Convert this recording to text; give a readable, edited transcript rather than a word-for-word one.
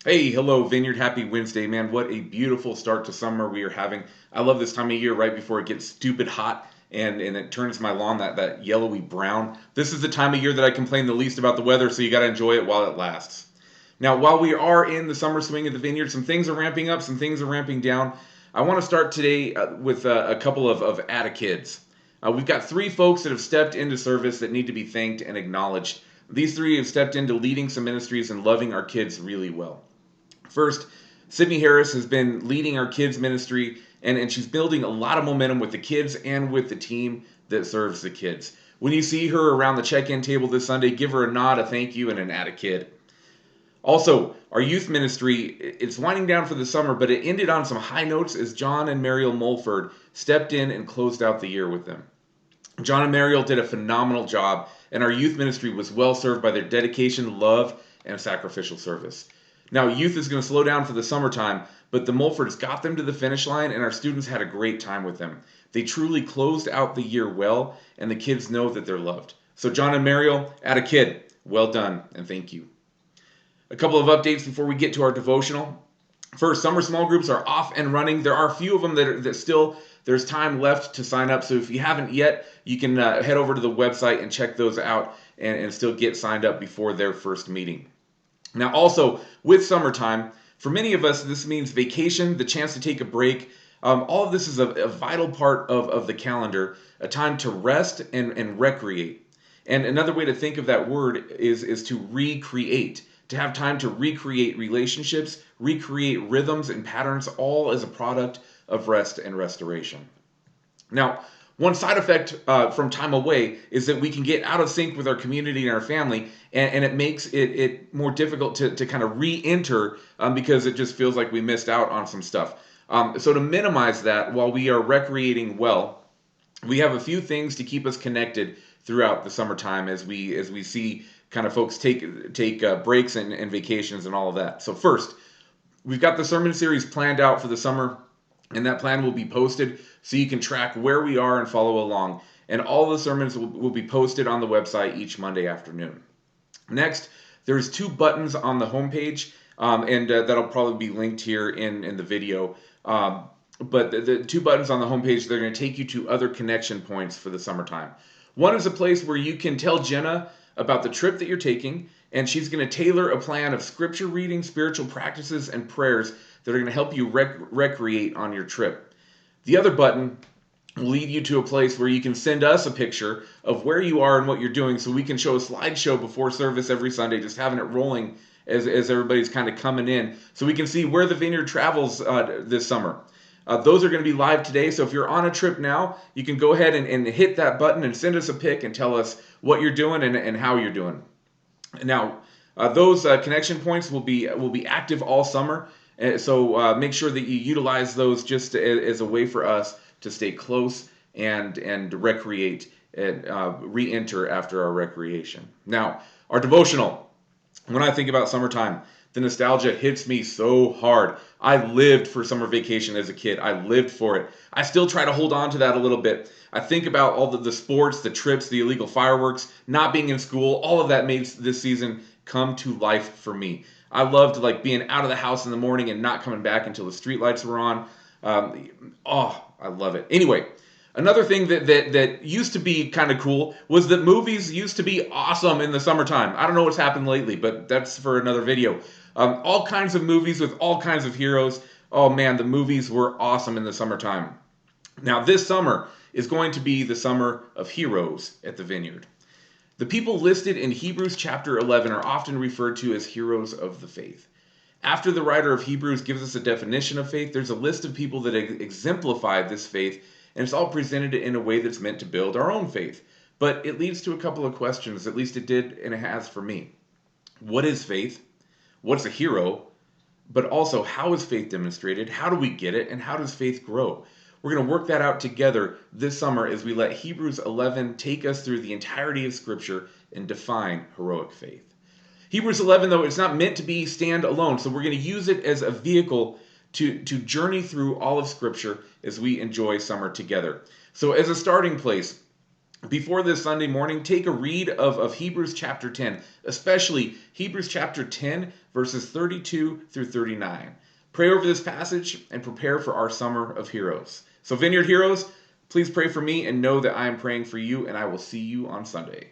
Hey, hello, Vineyard. Happy Wednesday, man. What a beautiful start to summer we are having. I love this time of year right before it gets stupid hot and it turns my lawn that yellowy brown. This is the time of year that I complain the least about the weather, so you got to enjoy it while it lasts. Now, while we are in the summer swing of the vineyard, some things are ramping up, some things are ramping down. I want to start today with a couple of atta kids. We've got three folks that have stepped into service that need to be thanked and acknowledged. These three have stepped into leading some ministries and loving our kids really well. First, Sydney Harris has been leading our kids ministry, and she's building a lot of momentum with the kids and with the team that serves the kids. When you see her around the check-in table this Sunday, give her a nod, a thank you, and an atta kid. Also, our youth ministry, it's winding down for the summer, but it ended on some high notes as John and Mariel Mulford stepped in and closed out the year with them. John and Mariel did a phenomenal job, and our youth ministry was well served by their dedication, love, and sacrificial service. Now, youth is going to slow down for the summertime, but the Mulfords got them to the finish line, and our students had a great time with them. They truly closed out the year well, and the kids know that they're loved. So, John and Mariel, atta kid, well done, and thank you. A couple of updates before we get to our devotional. First, summer small groups are off and running. There are a few of them that still there's time left to sign up. So if you haven't yet, you can head over to the website and check those out and still get signed up before their first meeting. Now, also with summertime, for many of us, this means vacation, the chance to take a break. All of this is a vital part of the calendar, a time to rest and recreate. And another way to think of that word is to recreate, to have time to recreate relationships, recreate rhythms and patterns, all as a product of rest and restoration. Now, one side effect from time away is that we can get out of sync with our community and our family, and it makes it more difficult to kind of re-enter because it just feels like we missed out on some stuff. So to minimize that while we are recreating well, we have a few things to keep us connected throughout the summertime as we see kind of folks take breaks and vacations and all of that. So first, we've got the sermon series planned out for the summer, and that plan will be posted so you can track where we are and follow along. And all the sermons will be posted on the website each Monday afternoon. Next, there's two buttons on the homepage, and that'll probably be linked here in the video. But the two buttons on the homepage, they're going to take you to other connection points for the summertime. One is a place where you can tell Jenna about the trip that you're taking, and she's going to tailor a plan of scripture reading, spiritual practices, and prayers that are going to help you recreate on your trip. The other button will lead you to a place where you can send us a picture of where you are and what you're doing so we can show a slideshow before service every Sunday, just having it rolling as everybody's kind of coming in so we can see where the vineyard travels this summer. Those are going to be live today, so if you're on a trip now, you can go ahead and hit that button and send us a pic and tell us what you're doing and how you're doing. Now, those connection points will be active all summer, so make sure that you utilize those just as a way for us to stay close and recreate and re-enter after our recreation. Now, our devotional. When I think about summertime, the nostalgia hits me so hard. I lived for summer vacation as a kid. I lived for it. I still try to hold on to that a little bit. I think about all the sports, the trips, the illegal fireworks, not being in school. All of that made this season come to life for me. I loved like being out of the house in the morning and not coming back until the street lights were on. I love it. Anyway, another thing that used to be kind of cool was that movies used to be awesome in the summertime. I don't know what's happened lately, but that's for another video. All kinds of movies with all kinds of heroes. Oh man, the movies were awesome in the summertime. Now, this summer is going to be the summer of heroes at the Vineyard. The people listed in Hebrews chapter 11 are often referred to as heroes of the faith. After the writer of Hebrews gives us a definition of faith, there's a list of people that exemplify this faith, and it's all presented in a way that's meant to build our own faith. But it leads to a couple of questions, at least it did, and it has for me. What is faith? What's a hero? But also, how is faith demonstrated? How do we get it? And how does faith grow? We're going to work that out together this summer as we let Hebrews 11 take us through the entirety of Scripture and define heroic faith. Hebrews 11, though, it's not meant to be stand alone, so we're going to use it as a vehicle to journey through all of Scripture as we enjoy summer together. So as a starting place, before this Sunday morning, take a read of Hebrews chapter 10, especially Hebrews chapter 10, verses 32 through 39. Pray over this passage and prepare for our summer of heroes. So, Vineyard Heroes, please pray for me and know that I am praying for you, and I will see you on Sunday.